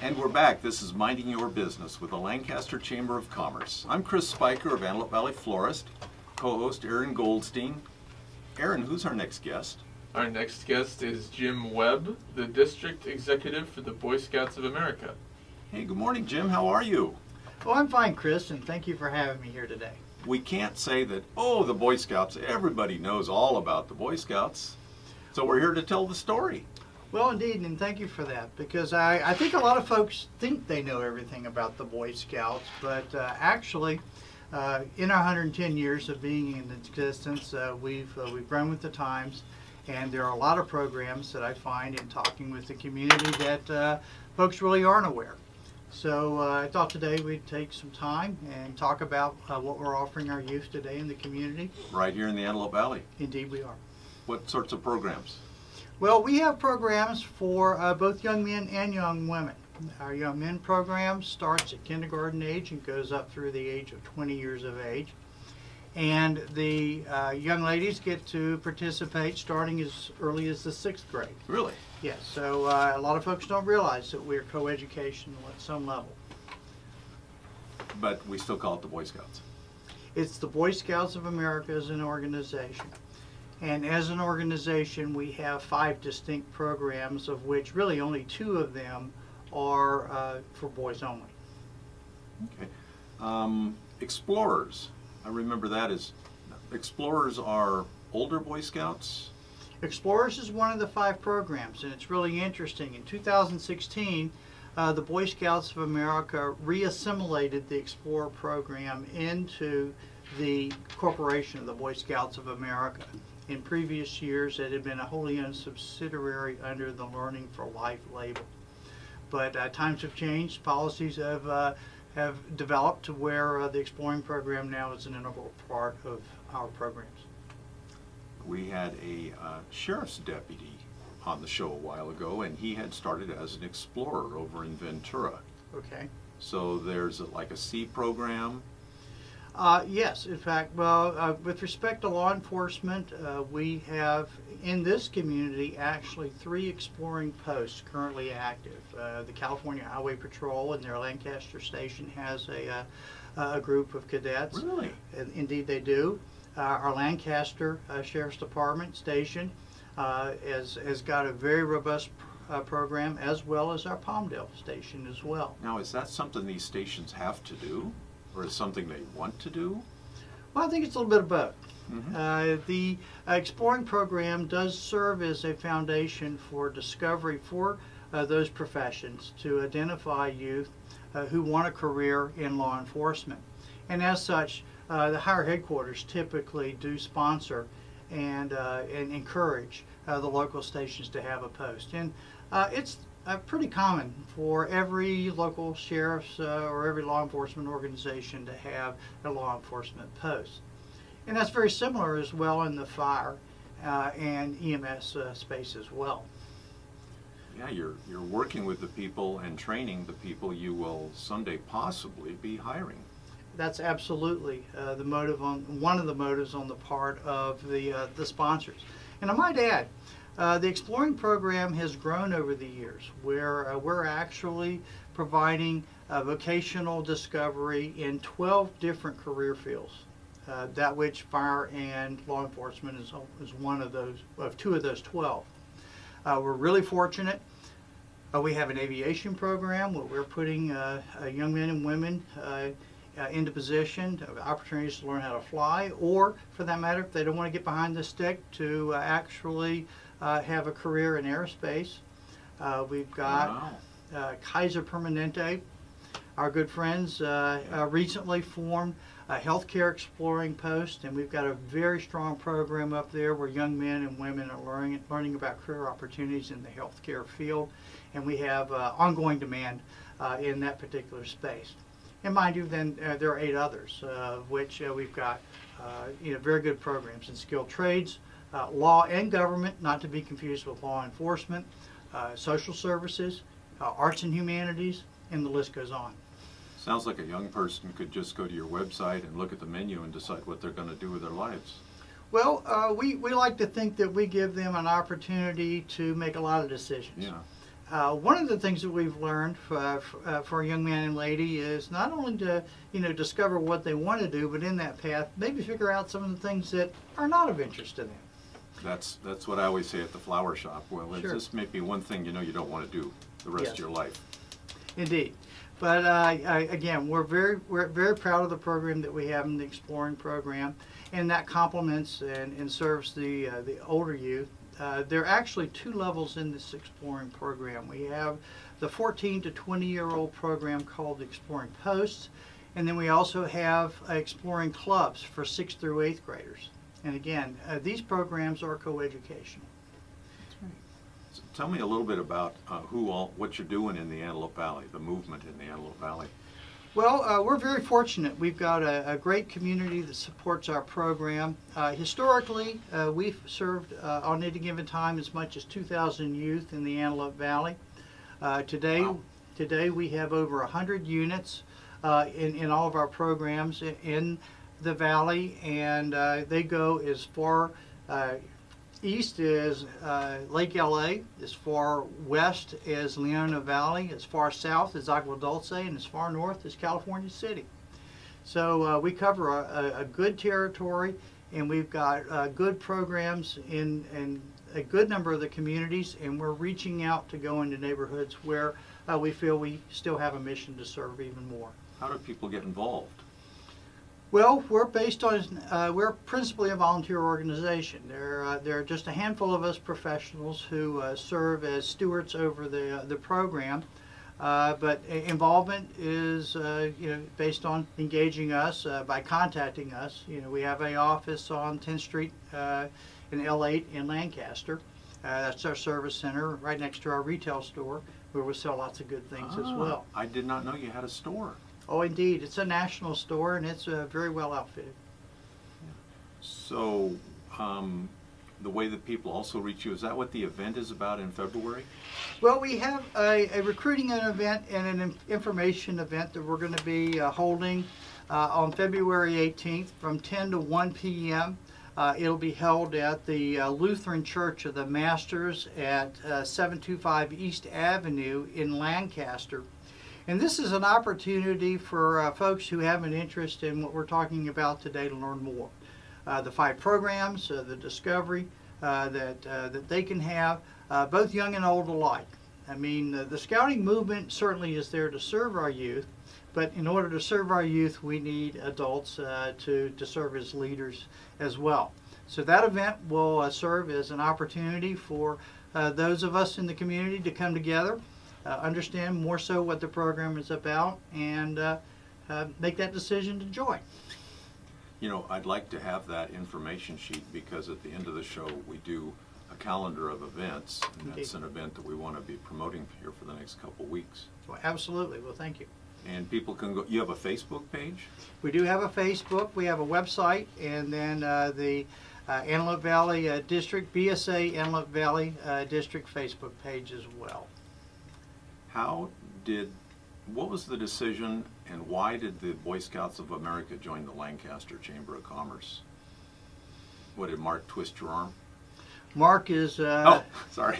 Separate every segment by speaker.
Speaker 1: And we're back. This is Minding Your Business with the Lancaster Chamber of Commerce. I'm Chris Spiker of Antelope Valley Florist, co-host Aaron Goldstein. Aaron, who's our next guest?
Speaker 2: Our next guest is Jim Webb, the District Executive for the Boy Scouts of America.
Speaker 1: Hey, good morning, Jim. How are you?
Speaker 3: Well, I'm fine, Chris, and thank you for having me here today.
Speaker 1: We can't say that, oh, the Boy Scouts, everybody knows all about the Boy Scouts. So we're here to tell the story.
Speaker 3: Well, indeed, and thank you for that, because I think a lot of folks think they know everything about the Boy Scouts, but actually, in our 110 years of being in existence, we've grown with the times, and there are a lot of programs that I find in talking with the community that folks really aren't aware. So I thought today we'd take some time and talk about what we're offering our youth today in the community.
Speaker 1: Right here in the Antelope Valley.
Speaker 3: Indeed we are.
Speaker 1: What sorts of programs?
Speaker 3: Well, we have programs for both young men and young women. Our young men program starts at kindergarten age and goes up through the age of 20 years of age. And the young ladies get to participate starting as early as the 6th grade.
Speaker 1: Really?
Speaker 3: Yes, so a lot of folks don't realize that we're co-educational at some level.
Speaker 1: But we still call it the Boy Scouts.
Speaker 3: It's the Boy Scouts of America as an organization. And as an organization, we have 5 distinct programs, of which really only 2 of them are for boys only.
Speaker 1: Okay. Explorers. I remember that as Explorers are older Boy Scouts.
Speaker 3: Explorers is one of the 5 programs, and it's really interesting. In 2016, the Boy Scouts of America re-assimilated the Explorer program into the corporation of the Boy Scouts of America. In previous years, it had been a wholly owned subsidiary under the Learning for Life label. But times have changed. Policies have developed to where the Exploring program now is an integral part of our programs.
Speaker 1: We had a sheriff's deputy on the show a while ago, and he had started as an explorer over in Ventura.
Speaker 3: Okay.
Speaker 1: So there's like a C program.
Speaker 3: Yes, in fact, well, with respect to law enforcement, we have in this community actually 3 exploring posts currently active. The California Highway Patrol and their Lancaster station has a group of cadets.
Speaker 1: Really?
Speaker 3: Indeed they do. Our Lancaster Sheriff's Department station has got a very robust program, as well as our Palmdale station as well.
Speaker 1: Now, is that something these stations have to do? Or is something they want to do?
Speaker 3: Well, I think it's a little bit of both.
Speaker 1: Mm-hmm.
Speaker 3: The Exploring program does serve as a foundation for discovery for those professions to identify youth who want a career in law enforcement. And as such, the higher headquarters typically do sponsor and encourage the local stations to have a post. And it's pretty common for every local sheriff's or every law enforcement organization to have a law enforcement post. And that's very similar as well in the fire and EMS space as well.
Speaker 1: Yeah, you're working with the people and training the people you will someday possibly be hiring.
Speaker 3: That's absolutely the motive one of the motives on the part of the sponsors. And I might add, the Exploring program has grown over the years, where we're actually providing vocational discovery in 12 different career fields. That which fire and law enforcement is one of those, of 2 of those 12. We're really fortunate. We have an aviation program where we're putting young men and women into position, opportunities to learn how to fly, or for that matter, if they don't want to get behind the stick, to actually have a career in aerospace. We've got Kaiser Permanente, our good friends, recently formed a healthcare exploring post, and we've got a very strong program up there where young men and women are learning about career opportunities in the healthcare field, and we have ongoing demand in that particular space. And mind you, then there are 8 others, of which we've got very good programs in skilled trades, law and government, not to be confused with law enforcement, social services, arts and humanities, and the list goes on.
Speaker 1: Sounds like a young person could just go to your website and look at the menu and decide what they're going to do with their lives.
Speaker 3: Well, we like to think that we give them an opportunity to make a lot of decisions.
Speaker 1: Yeah.
Speaker 3: One of the things that we've learned for a young man and lady is not only to discover what they want to do, but in that path maybe figure out some of the things that are not of interest to them.
Speaker 1: That's what I always say at the flower shop. Well,
Speaker 3: Sure.
Speaker 1: this may be one thing you don't want to do the rest
Speaker 3: Yes.
Speaker 1: of your life.
Speaker 3: Indeed. But again, we're very proud of the program that we have in the Exploring program, and that complements and serves the older youth. There are actually two levels in this Exploring program. We have the 14 to 20-year-old program called the Exploring Posts, and then we also have Exploring Clubs for 6th through 8th graders. And again, these programs are coeducational.
Speaker 1: So tell me a little bit about what you're doing in the Antelope Valley, the movement in the Antelope Valley.
Speaker 3: Well, we're very fortunate. We've got a great community that supports our program. Historically, we've served on any given time as much as 2,000 youth in the Antelope Valley. Today,
Speaker 1: Wow.
Speaker 3: today we have over 100 units in all of our programs in the valley, and they go as far east as Lake LA, as far west as Leona Valley, as far south as Agua Dulce, and as far north as California City. So we cover a good territory, and we've got good programs in a good number of the communities, and we're reaching out to go into neighborhoods where we feel we still have a mission to serve even more.
Speaker 1: How do people get involved?
Speaker 3: Well, we're based on, we're principally a volunteer organization. There are just a handful of us professionals who serve as stewards over the program. But involvement is, based on engaging us by contacting us. We have an office on 10th Street in L8 in Lancaster. That's our service center right next to our retail store where we sell lots of good things as well.
Speaker 1: I did not know you had a store.
Speaker 3: Oh, indeed. It's a national store, and it's very well outfitted.
Speaker 1: So, the way that people also reach you, is that what the event is about in February?
Speaker 3: Well, we have a recruiting event and an information event that we're going to be holding on February 18th from 10 to 1 p.m. It'll be held at the Lutheran Church of the Masters at 725 East Avenue in Lancaster. And this is an opportunity for folks who have an interest in what we're talking about today to learn more. The 5 programs, the discovery that they can have, both young and old alike. I mean, the scouting movement certainly is there to serve our youth, but in order to serve our youth, we need adults to serve as leaders as well. So that event will serve as an opportunity for those of us in the community to come together, understand more so what the program is about, and make that decision to join.
Speaker 1: I'd like to have that information sheet because at the end of the show we do a calendar of events, and that's an event that we want to be promoting here for the next couple weeks.
Speaker 3: Well, absolutely. Well, thank you.
Speaker 1: And people can go, you have a Facebook page?
Speaker 3: We do have a Facebook, we have a website, and then the Antelope Valley District, BSA Antelope Valley District Facebook page as well.
Speaker 1: What was the decision and why did the Boy Scouts of America join the Lancaster Chamber of Commerce? What, did Mark twist your arm?
Speaker 3: Mark is,
Speaker 1: Oh, sorry.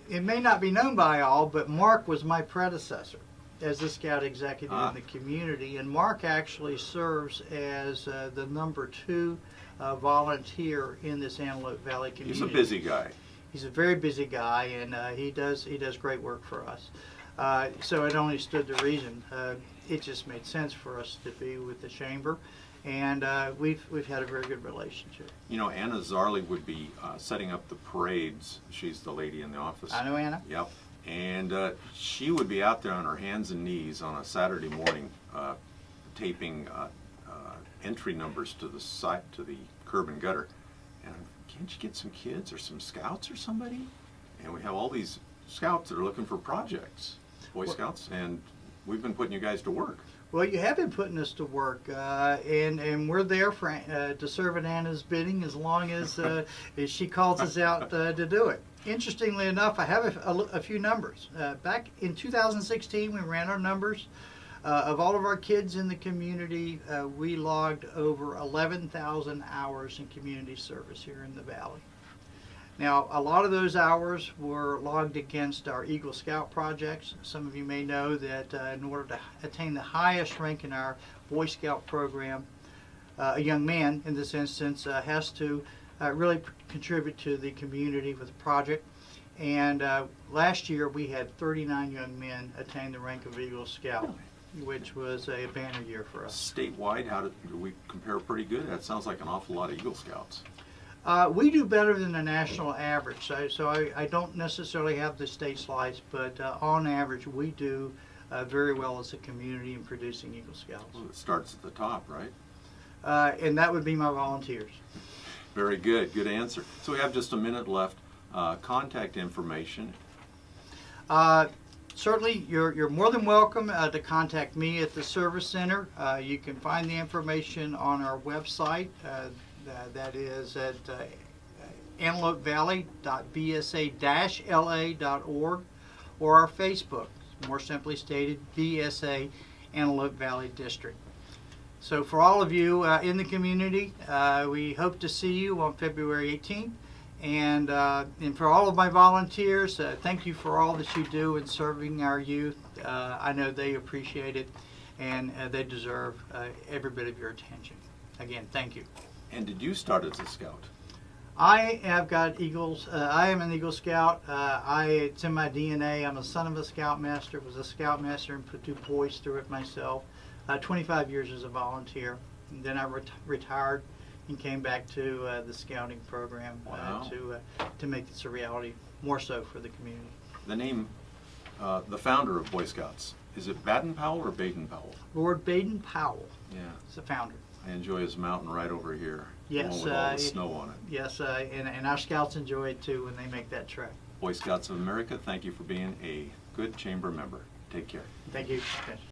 Speaker 3: It may not be known by all, but Mark was my predecessor as the Scout executive in the community, and Mark actually serves as the number 2 volunteer in this Antelope Valley community.
Speaker 1: He's a busy guy.
Speaker 3: He's a very busy guy, and he does great work for us. So it only stood to reason. It just made sense for us to be with the chamber, and we've had a very good relationship.
Speaker 1: Anna Zarley would be setting up the parades. She's the lady in the office.
Speaker 3: I know Anna.
Speaker 1: Yep. And she would be out there on her hands and knees on a Saturday morning, taping entry numbers to the site, to the curb and gutter. And can't you get some kids or some scouts or somebody? And we have all these scouts that are looking for projects, Boy Scouts, and we've been putting you guys to work.
Speaker 3: Well, you have been putting us to work, and we're there for to serve at Anna's bidding as long as she calls us out to do it. Interestingly enough, I have a few numbers. Back in 2016, we ran our numbers. Of all of our kids in the community, we logged over 11,000 hours in community service here in the Valley. Now, a lot of those hours were logged against our Eagle Scout projects. Some of you may know that in order to attain the highest rank in our Boy Scout program, a young man in this instance has to really contribute to the community with the project. And last year we had 39 young men attain the rank of Eagle Scout, which was a banner year for us.
Speaker 1: Statewide, do we compare pretty good? That sounds like an awful lot of Eagle Scouts.
Speaker 3: We do better than the national average, so I don't necessarily have the state slides, but on average we do very well as a community in producing Eagle Scouts.
Speaker 1: Well, it starts at the top, right?
Speaker 3: And that would be my volunteers.
Speaker 1: Very good. Good answer. So we have just a minute left. Contact information.
Speaker 3: Certainly, you're more than welcome to contact me at the Service Center. You can find the information on our website. That is at antelopevalley.bsa-la.org, or our Facebook, more simply stated, BSA Antelope Valley District. So for all of you in the community, we hope to see you on February 18th. And for all of my volunteers, thank you for all that you do in serving our youth. I know they appreciate it, and they deserve every bit of your attention. Again, thank you.
Speaker 1: And did you start as a scout?
Speaker 3: I have got Eagles. I am an Eagle Scout. It's in my DNA. I'm a son of a Scoutmaster. Was a Scoutmaster and put 2 boys through it myself. 25 years as a volunteer. And then I retired and came back to the scouting program.
Speaker 1: Wow.
Speaker 3: To make this a reality, more so for the community.
Speaker 1: The name, the founder of Boy Scouts, is it Baden-Powell or Baden-Powell?
Speaker 3: Lord Baden-Powell
Speaker 1: Yeah.
Speaker 3: is the founder.
Speaker 1: I enjoy his mountain right over here.
Speaker 3: Yes,
Speaker 1: the one with all the snow on it.
Speaker 3: Yes, and our scouts enjoy it too when they make that trek.
Speaker 1: Boy Scouts of America, thank you for being a good chamber member. Take care.
Speaker 3: Thank you.